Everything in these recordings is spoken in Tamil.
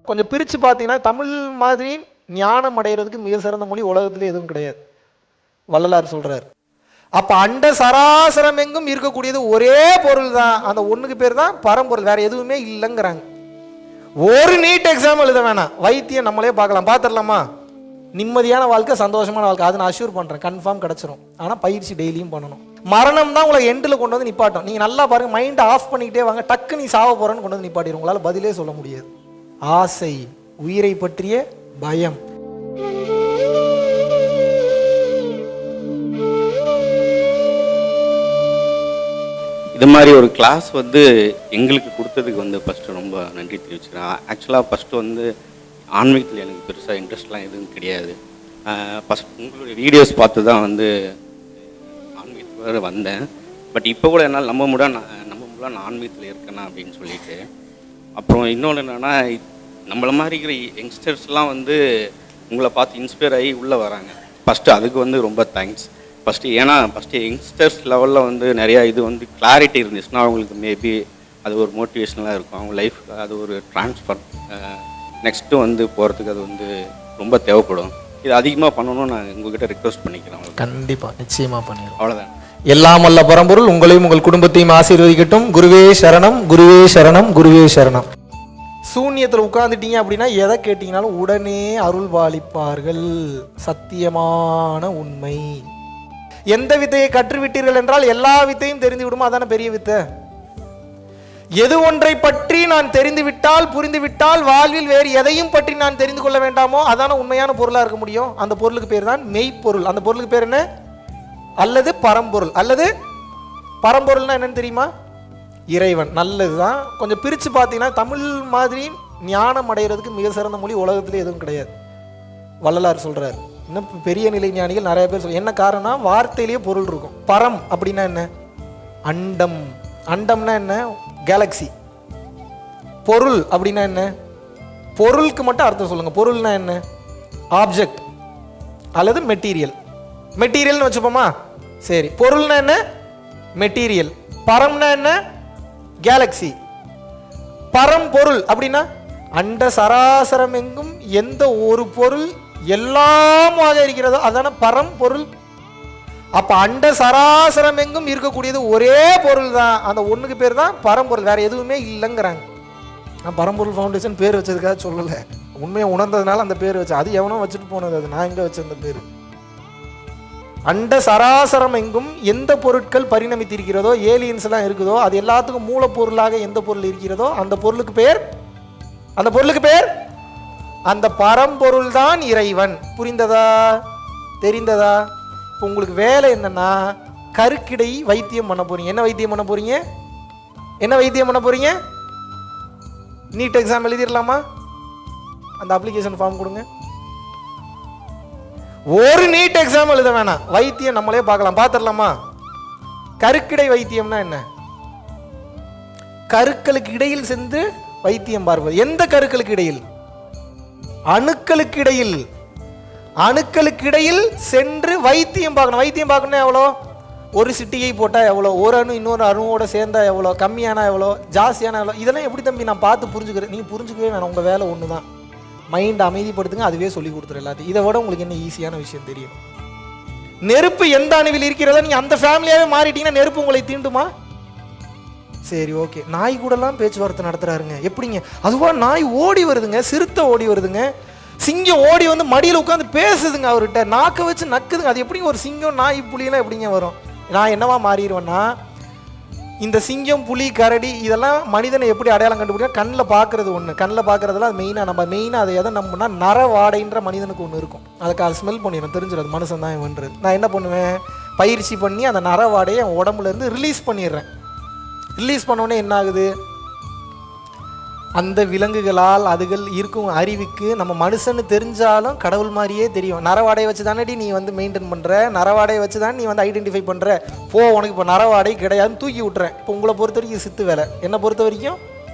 கொஞ்சம் பிரித்து பார்த்தீங்கன்னா தமிழ் மாதிரி ஞானம் அடைகிறதுக்கு மிக சிறந்த மொழி உலகத்திலே எதுவும் கிடையாது. வள்ளலார் சொல்கிறார். அப்போ அண்ட சராசரம் எங்கும் இருக்கக்கூடியது ஒரே பொருள் தான். அந்த ஒன்றுக்கு பேர் தான் பரம்பொருள், வேற எதுவுமே இல்லைங்கிறாங்க. ஒரு நீட் எக்ஸாம் எழுத வேணாம், வைத்தியம் நம்மளே பார்க்கலாம். பார்த்துடலாமா? நிம்மதியான வாழ்க்கை, சந்தோஷமான வாழ்க்கை, அதை நான் அஷ்யூர் பண்ணுறேன், கன்ஃபார்ம் கிடச்சிரும். ஆனால் பயிற்சி டெய்லியும் பண்ணணும். மரணம் தான் உங்களை எண்டில் கொண்டு வந்து நிப்பாட்டும். நீங்கள் நல்லா பாருங்கள், மைண்டை ஆஃப் பண்ணிக்கிட்டே வாங்க, டக்கு நீ சாவ போகிறேன்னு கொண்டு வந்து நிப்பாட்டிடும். உங்களால் பதிலே சொல்ல முடியாது. ஆசை, உயிரை பற்றிய பயம். இது மாதிரி ஒரு கிளாஸ் எங்களுக்கு கொடுத்ததுக்கு ஃபஸ்ட்டு ரொம்ப நன்றி தெரிவிச்சுக்கிறேன். ஆக்சுவலாக ஃபஸ்ட்டு ஆன்மீகத்தில் எனக்கு பெருசாக இன்ட்ரெஸ்ட்லாம் எதுவும் கிடையாது. ஃபஸ்ட் உங்களுடைய வீடியோஸ் பார்த்து தான் ஆன்மீகத்துக்கு வந்தேன். பட் இப்போ கூட என்னால் நம்ப முடியல நான் ஆன்மீகத்தில் இருக்கேனா அப்படின்னு சொல்லிட்டு. அப்புறம் இன்னொன்று என்னென்னா, நம்மள மாதிரி இருக்கிற யங்ஸ்டர்ஸ்லாம் உங்களை பார்த்து இன்ஸ்பயர் ஆகி உள்ளே வராங்க. ஃபஸ்ட்டு அதுக்கு ரொம்ப தேங்க்ஸ். ஃபஸ்ட்டு யங்ஸ்டர்ஸ் லெவலில் நிறையா இது கிளாரிட்டி இருந்துச்சுன்னா அவங்களுக்கு மேபி அது ஒரு மோட்டிவேஷனலாக இருக்கும். அவங்க லைஃப் அது ஒரு ட்ரான்ஸ்ஃபர் நெக்ஸ்ட்டு போகிறதுக்கு அது ரொம்ப தேவைப்படும். இது அதிகமாக பண்ணணும்னு நான் உங்ககிட்ட ரிக்வெஸ்ட் பண்ணிக்கிறேன். கண்டிப்பாக, நிச்சயமாக பண்ணிடுறோம். அவ்வளோதான். எல்லாம் வல்ல பரம்பொருள் உங்களையும் உங்கள் குடும்பத்தையும் ஆசீர்வதிக்கட்டும். குருவே சரணம், குருவே சரணம், குருவே சரணம். சூன்யத்தில் உட்கார்ந்துட்டீங்க அப்படின்னா எதை கேட்டீங்கனாலும் உடனே அருள் பாலிப்பார்கள். சத்தியமான உண்மை. எந்த வித்தையை கற்றுவிட்டீர்கள் என்றால் எல்லா வித்தையும் தெரிந்து விடுமா? அதான பெரிய வித்தை. எது ஒன்றை பற்றி நான் தெரிந்து விட்டால், புரிந்து விட்டால், வாழ்வில் வேறு எதையும் பற்றி நான் தெரிந்து கொள்ள வேண்டாமோ அதான உண்மையான பொருளாக இருக்க முடியும். அந்த பொருளுக்கு பேர் தான் மெய்ப்பொருள். அந்த பொருளுக்கு பேர் என்ன? அல்லது பரம்பொருள். அல்லது பரம்பொருள்னா என்னன்னு தெரியுமா? இறைவன். நல்லதுதான். கொஞ்சம் பிரித்து பார்த்தீங்கன்னா தமிழ் மாதிரி ஞானம் அடைகிறதுக்கு மிக சிறந்த மொழி உலகத்திலே எதுவும் கிடையாது. வள்ளலார் சொல்கிறார். இன்னும் பெரிய நிலை ஞானிகள் நிறைய பேர் சொல்ல. என்ன காரணம்? வார்த்தையிலேயே பொருள் இருக்கும். பரம் அப்படின்னா என்ன? அண்டம். அண்டம்னா என்ன? கேலக்சி. பொருள் அப்படின்னா என்ன? பொருளுக்கு மட்டும் அர்த்தம் சொல்லுங்க. பொருள்னா என்ன? ஆப்ஜெக்ட் அல்லது மெட்டீரியல். மெட்டீரியல்னு வச்சுப்போமா? சரி. பொருள்னா என்ன? மெட்டீரியல். பரம்னா என்ன? கேலக்சி. பரம்பொருள் அப்படின்னா அண்ட சராசரம் எங்கும் எந்த ஒரு பொருள் எல்லாமாக இருக்கிறதோ அதான பரம்பொருள். அப்ப அண்ட சராசரம் எங்கும் இருக்கக்கூடியது ஒரே பொருள் தான். அந்த ஒண்ணுக்கு பேர் தான் பரம்பொருள், வேற எதுவுமே இல்லைங்கிறாங்க. நான் பரம்பொருள் ஃபவுண்டேஷன் பேர் வச்சதுக்காக சொல்லலை, உண்மையை உணர்ந்ததுனால அந்த பேர் வச்சேன். அது எவனோ வச்சுட்டு போனது, அது நான் எங்க வச்ச அந்த பேர். அண்ட சராசரம் எங்கும் எந்த பொருட்கள் பரிணமித்திருக்கிறதோ, ஏலியன்ஸ் எல்லாம் இருக்குதோ, அது எல்லாத்துக்கும் மூலப்பொருளாக எந்த பொருள் இருக்கிறதோ அந்த பொருளுக்கு பேர் அந்த பரம்பொருள் தான் இறைவன். புரிந்ததா? தெரிந்ததா? இப்போ உங்களுக்கு வேலை என்னன்னா, கருக்கிடை வைத்தியம் பண்ண போறீங்க. என்ன வைத்தியம் பண்ண போறீங்க? என்ன வைத்தியம் பண்ண போறீங்க? நீட் எக்ஸாம் எழுதிடலாமா? அந்த அப்ளிகேஷன் ஃபார்ம் கொடுங்க. ஒரு நீட் எக்ஸாம் எழுத வேணாம், வைத்தியம் நம்மளே பார்க்கலாம். பார்த்துடலாமா? கருக்கிடை வைத்தியம்னா என்ன? கருக்களுக்கு இடையில் சென்று வைத்தியம் பார்ப்பது. எந்த கருக்களுக்கு இடையில்? அணுக்களுக்கு இடையில். அணுக்களுக்கு இடையில் சென்று வைத்தியம் பார்க்கணும். வைத்தியம் பார்க்கணும் எவ்வளோ? ஒரு சிட்டிகை போட்டால் எவ்வளோ, ஒரு அணு இன்னொரு அணுவோட சேர்ந்தா எவ்வளோ, கம்மியானா எவ்வளோ, ஜாஸ்தியான எவ்வளோ, இதெல்லாம் எப்படி தம்பி நான் பார்த்து புரிஞ்சுக்கிறேன்? நீங்கள் புரிஞ்சுக்கவே வேணாம், உங்கள் வேலை ஒன்று தான். மைண்டை அமைதிப்படுத்துங்க, அதுவே சொல்லி கொடுத்துரு எல்லாத்தையும். இதை விட உங்களுக்கு என்ன ஈஸியான விஷயம் தெரியும்? நெருப்பு எந்த அணுவில் இருக்கிறதோ நீங்கள் அந்த ஃபேமிலியாகவே மாறிட்டீங்கன்னா நெருப்பு உங்களை தீண்டுமா? சரி, ஓகே. நாய் கூடலாம் பேச்சுவார்த்தை நடத்துறாருங்க. எப்படிங்க? அதுவா நாய் ஓடி வருதுங்க, சிறுத்தை ஓடி வருதுங்க, சிங்கம் ஓடி வந்து மடியில் உட்காந்து பேசுதுங்க அவர்கிட்ட, நாக்க வச்சு நக்குதுங்க. அது எப்படிங்க ஒரு சிங்கம் நாய் புலியெல்லாம் எப்படிங்க வரும்? நான் என்னவா மாறிடுவேன்னா, இந்த சிங்கம் புலி கரடி இதெல்லாம் மனிதனை எப்படி அடையாளம் கண்டுபிடிக்க? கண்ணில் பார்க்கறது ஒன்று. கண்ணில் பார்க்கறதுலாம் மெயினாக அதை எதை நம்பினா நரவாடைன்ற மனிதனுக்கு ஒன்று இருக்கும். அதுக்கு அது ஸ்மெல் பண்ணிடும், தெரிஞ்சிடும் மனுஷன் தான் இவன்றது. நான் என்ன பண்ணுவேன்? பயிற்சி பண்ணி அந்த நரவாடையை என் உடம்புலேருந்து ரிலீஸ் பண்ணிடுறேன். ரிலீஸ் பண்ணோடனே என்ன ஆகுது? அந்த விலங்குகளால் அதுகள் இருக்கும் அறிவுக்கு நம்ம மனுஷன்னு தெரிஞ்சாலும் கடவுள் மாதிரியே தெரியும். நரவாடையை வச்சு தானடி நீ மெயின்டைன் பண்ணுற, நரவாடையை வச்சு தான் நீ ஐடென்டிஃபை பண்ணுற. உனக்கு இப்போ நரவாடை கிடையாதுன்னு தூக்கி விட்டுறேன். இப்போ உங்களை பொறுத்த வரைக்கும் சித்து வேலை. என்னை பொறுத்த வரைக்கும்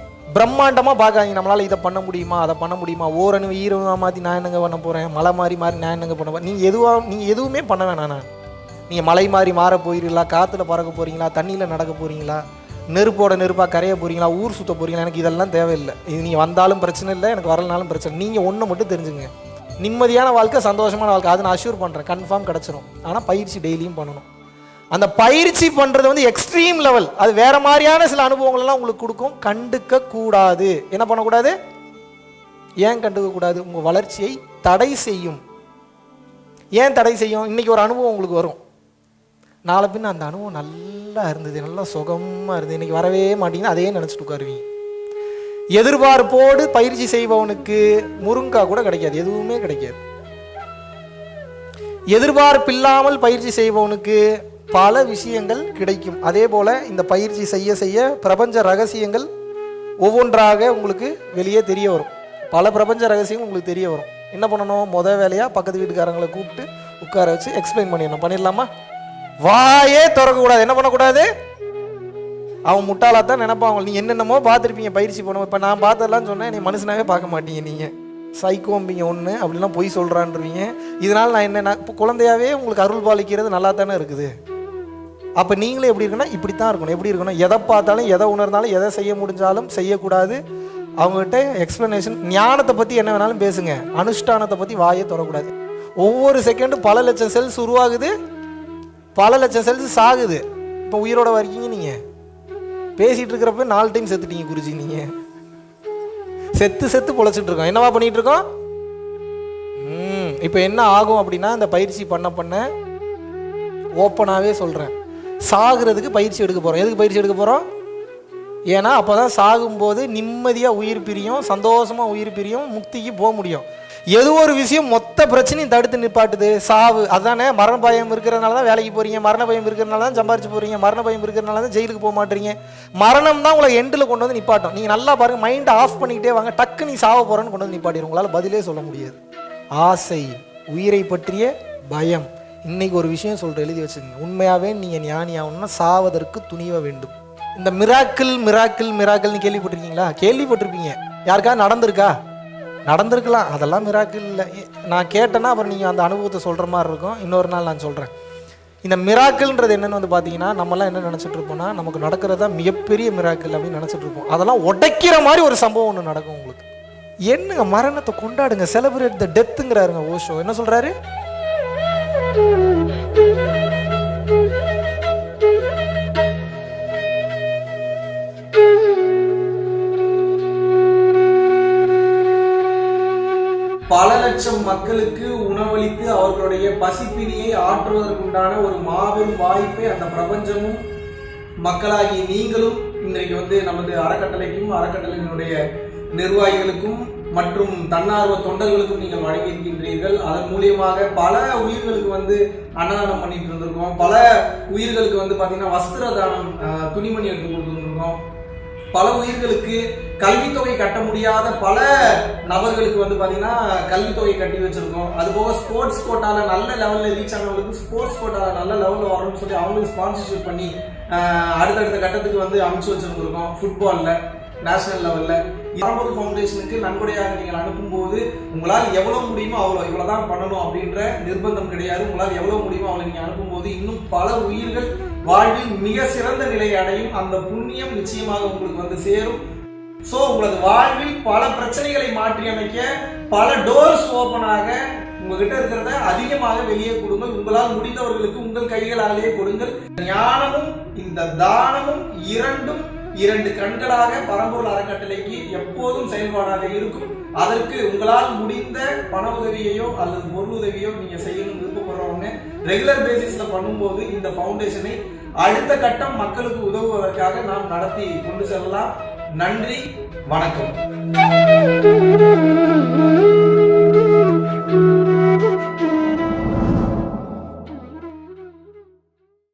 பிரம்மாண்டமாக பார்க்காதீங்க. நம்மளால் இதை பண்ண முடியுமா, அதை பண்ண முடியுமா, ஓரணுவு ஈரமாக மாற்றி நான் என்னங்க பண்ண போகிறேன், மலை மாறி நான் என்னங்க பண்ண போகிறேன். நீங்கள் எதுவுமே பண்ண வேணாண்ணா. நீங்கள் மலை மாறி மாற போயிடலாம், காற்றுல பறக்க போகிறீங்களா, தண்ணியில் நடக்க போகிறீங்களா, நெருப்போட நெருப்பாக கரைய போகிறீங்களா, ஊர் சுற்ற போகிறீங்களா, எனக்கு இதெல்லாம் தேவையில்லை. இது நீங்கள் வந்தாலும் பிரச்சனை இல்லை, எனக்கு வரலனாலும் பிரச்சனை. நீங்கள் ஒன்று மட்டும் தெரிஞ்சுங்க, நிம்மதியான வாழ்க்கை, சந்தோஷமான வாழ்க்கை, அதை நான் அஷ்யூர் பண்ணுறேன், கன்ஃபார்ம் கிடச்சிரும். ஆனால் பயிற்சி டெய்லியும் பண்ணணும். அந்த பயிற்சி பண்ணுறது வந்து எக்ஸ்ட்ரீம் லெவல், அது வேறு மாதிரியான சில அனுபவங்கள்லாம் உங்களுக்கு கொடுக்கும். கண்டுக்க கூடாது. என்ன பண்ணக்கூடாது? ஏன் கண்டுக்க கூடாது? உங்கள் வளர்ச்சியை தடை செய்யும். ஏன் தடை செய்யும்? இன்றைக்கி ஒரு அனுபவம் உங்களுக்கு வரும், நாளை பின்ன அந்த அனுபவம் நல்லா இருந்தது, நல்லா சுகமாக இருந்தது, இன்றைக்கி வரவே மாட்டீங்கன்னா அதே நினச்சிட்டு உட்காருவீங்க. எதிர்பார்ப்போடு பயிற்சி செய்பவனுக்கு முருங்காய் கூட கிடைக்காது, எதுவுமே கிடைக்காது. எதிர்பார்ப்பில்லாமல் பயிற்சி செய்பவனுக்கு பல விஷயங்கள் கிடைக்கும். அதே போல் இந்த பயிற்சி செய்ய செய்ய பிரபஞ்ச ரகசியங்கள் ஒவ்வொன்றாக உங்களுக்கு வெளியே தெரிய வரும். பல பிரபஞ்ச ரகசியங்கள் உங்களுக்கு தெரிய வரும். என்ன பண்ணணும்? மொதல் வேலையாக பக்கத்து வீட்டுக்காரங்களை கூப்பிட்டு உட்கார வச்சு எக்ஸ்பிளைன் பண்ணிடணும். பண்ணிடலாமா? வாயே திறக்கக்கூடாது. என்ன பண்ணக்கூடாது? அவன் முட்டாளாக தான் நினைப்பாங்க. நீங்கள் என்னென்னமோ பார்த்துருப்பீங்க பயிற்சி பண்ணுவோம். இப்போ நான் பார்த்ததெல்லாம் சொன்னேன், நீ மனுஷனாவே பார்க்க மாட்டீங்க, நீங்கள் சைக்கோம்பிங்க ஒன்று அப்படிலாம் பொய் சொல்கிறான்றீங்க. இதனால் நான் என்ன, இப்போ குழந்தையாவே உங்களுக்கு அருள் பாலிக்கிறது நல்லா தானே இருக்குது. அப்போ நீங்களே எப்படி இருக்குன்னா இப்படி தான் இருக்கணும். எப்படி இருக்கணும்? எதை பார்த்தாலும், எதை உணர்ந்தாலும், எதை செய்ய முடிஞ்சாலும் செய்யக்கூடாது. அவங்ககிட்ட எக்ஸ்ப்ளனேஷன், ஞானத்தை பற்றி என்ன வேணாலும் பேசுங்க, அனுஷ்டானத்தை பற்றி வாயே தொடக்கூடாது. ஒவ்வொரு செகண்டும் பல லட்சம் செல்ஸ் உருவாகுது, பல லட்சம் செல்ஸ் சாகுது. இப்போ உயிரோட வரீங்க, நீங்கள் பேசிகிட்டு இருக்கிறப்ப 4 டைம் செத்துட்டீங்க குருஜி. நீங்கள் செத்து செத்து பொழைச்சிட்டு இருக்கோம். என்னவா பண்ணிகிட்டு இருக்கோம்? இப்போ என்ன ஆகும் அப்படின்னா, இந்த பயிற்சி பண்ண பண்ண ஓப்பனாகவே சொல்கிறேன், சாகிறதுக்கு பயிற்சி எடுக்க போகிறோம். எதுக்கு பயிற்சி எடுக்க போகிறோம்? ஏன்னா அப்போ தான் சாகும்போது நிம்மதியாக உயிர் பிரியும், சந்தோஷமாக உயிர் பிரியும், முக்திக்கு போக முடியும். ஏதோ ஒரு விஷயம் மொத்த பிரச்சனையும் தடுத்து நிப்பாட்டுது, சாவு. அதுதானே, மரண பயம் இருக்கிறதுனால தான் வேலைக்கு போகிறீங்க, மரண பயம் இருக்கிறதுனால தான் சம்பாரிச்சு போகிறீங்க, மரண பயம் இருக்கிறதுனால தான் ஜெயிலுக்கு போக மாட்டீங்க. மரணம் தான் உங்களை எண்டில் கொண்டு வந்து நிப்பாட்டும். நீங்கள் நல்லா பாருங்கள், மைண்டை ஆஃப் பண்ணிக்கிட்டே வாங்க, டக்கு நீ சாவ போகிறேன்னு கொண்டு வந்து நிப்பாட்டிடும். உங்களால் பதிலே சொல்ல முடியாது. ஆசை, உயிரை பற்றிய பயம். இன்னைக்கு ஒரு விஷயம் சொல்கிறேன், எழுதி வச்சுக்கோங்க. உண்மையாகவே நீங்கள் ஞானி ஆகணும்னா சாவதற்கு துணிவ வேண்டும். இந்த மிராக்கிள் மிராக்கிள் மிராக்கிள்னு கேள்விப்பட்டிருக்கீங்களா? கேள்விப்பட்டிருப்பீங்க. யாருக்காவது நடந்திருக்கா? நடந்திருக்கலாம், அதெல்லாம் மிராக்கிள் இல்லை. நான் கேட்டேன்னா அப்புறம் நீங்கள் அந்த அனுபவத்தை சொல்கிற மாதிரி இருக்கும். இன்னொரு நாள் நான் சொல்கிறேன். இந்த மிராக்கிள்ன்றது என்னென்னு வந்து பார்த்தீங்கன்னா, நம்மலாம் என்ன நினச்சிட்டு இருப்போம்னா, நமக்கு நடக்கிறது தான் மிகப்பெரிய மிராக்கிள் அப்படின்னு நினச்சிட்டு இருப்போம். அதெல்லாம் உடைக்கிற மாதிரி ஒரு சம்பவம் ஒன்று நடக்கும் உங்களுக்கு. என்னங்க, மரணத்தை கொண்டாடுங்க, செலிப்ரேட் த டெத்துங்கிறாருங்க ஓஷோ. என்ன சொல்கிறாரு? பல லட்சம் மக்களுக்கு உணவளித்து அவர்களுடைய பசிப்பினியை ஆற்றுவதற்குண்டான ஒரு மாபெரும் வாய்ப்பை அந்த பிரபஞ்சமும் மக்களாகிய நீங்களும் இன்றைக்கு வந்து நமது அறக்கட்டளைக்கும் அறக்கட்டளையினுடைய நிர்வாகிகளுக்கும் மற்றும் தன்னார்வ தொண்டர்களுக்கும் நீங்கள் வழங்கியிருக்கின்றீர்கள். அதன் மூலியமாக பல உயிர்களுக்கு வந்து அன்னதானம் பண்ணிட்டு இருந்திருக்கோம். பல உயிர்களுக்கு வந்து பார்த்தீங்கன்னா வஸ்திர தானம், துணிமணி எடுத்து கொடுத்துருக்கோம். பல உயிர்களுக்கு கல்வித்தொகை கட்ட முடியாத பல நபர்களுக்கு வந்து பார்த்தீங்கன்னா கல்வித்தொகை கட்டி வச்சிருக்கோம். அதுபோக ஸ்போர்ட்ஸ் கோட்டால நல்ல லெவலில் ரீச் ஆனவங்களுக்கு ஸ்போர்ட்ஸ் கோட்டால நல்ல லெவலில் வரணும்னு சொல்லி அவங்களுக்கு ஸ்பான்சர்ஷிப் பண்ணி அடுத்தடுத்த கட்டத்துக்கு வந்து அனுப்பிச்சு வச்சிருந்துருக்கோம். ஃபுட்பாலில் நேஷனல் லெவலில் பரம்பொருள் ஃபவுண்டேஷனுக்கு நன்கொடையாக நீங்கள் அனுப்பும்போது உங்களால் எவ்வளோ முடியுமோ இவ்வளோதான் பண்ணணும் அப்படின்ற நிர்பந்தம் கிடையாது. உங்களால் எவ்வளோ முடியுமோ அவளை நீங்கள் அனுப்பும்போது இன்னும் பல உயிர்கள் வாழ்வில் மிக சிறந்த நிலை அடையும். அந்த புண்ணியம் நிச்சயமாக உங்களுக்கு வந்து சேரும். ஸோ உங்களது வாழ்வில் பல பிரச்சனைகளை மாற்றி அமைக்க பல டோர்ஸ் ஓப்பனாக உங்ககிட்ட இருக்கிறத அதிகமாக வெளியே கொடுங்கள். உங்களால் முடிந்தவர்களுக்கு உங்கள் கைகளாலேயே கொடுங்கள். ஞானமும் இந்த தானமும் இரண்டு கண்களாக பரம்பொருள் அறக்கட்டளைக்கு எப்போதும் செயல்பாடாக இருக்கும். அதற்கு உங்களால் முடிந்த பண உதவியையோ அல்லது பொருள் உதவியோ நீங்க செய்யணும் விருப்பப்படுறவங்க ரெகுலர் பேசிஸ்ல பண்ணும்போது இந்த ஃபவுண்டேஷனை அடுத்த கட்டம் மக்களுக்கு உதவுவதற்காக நாம் நடத்தி கொண்டு செல்லலாம். நன்றி, வணக்கம்.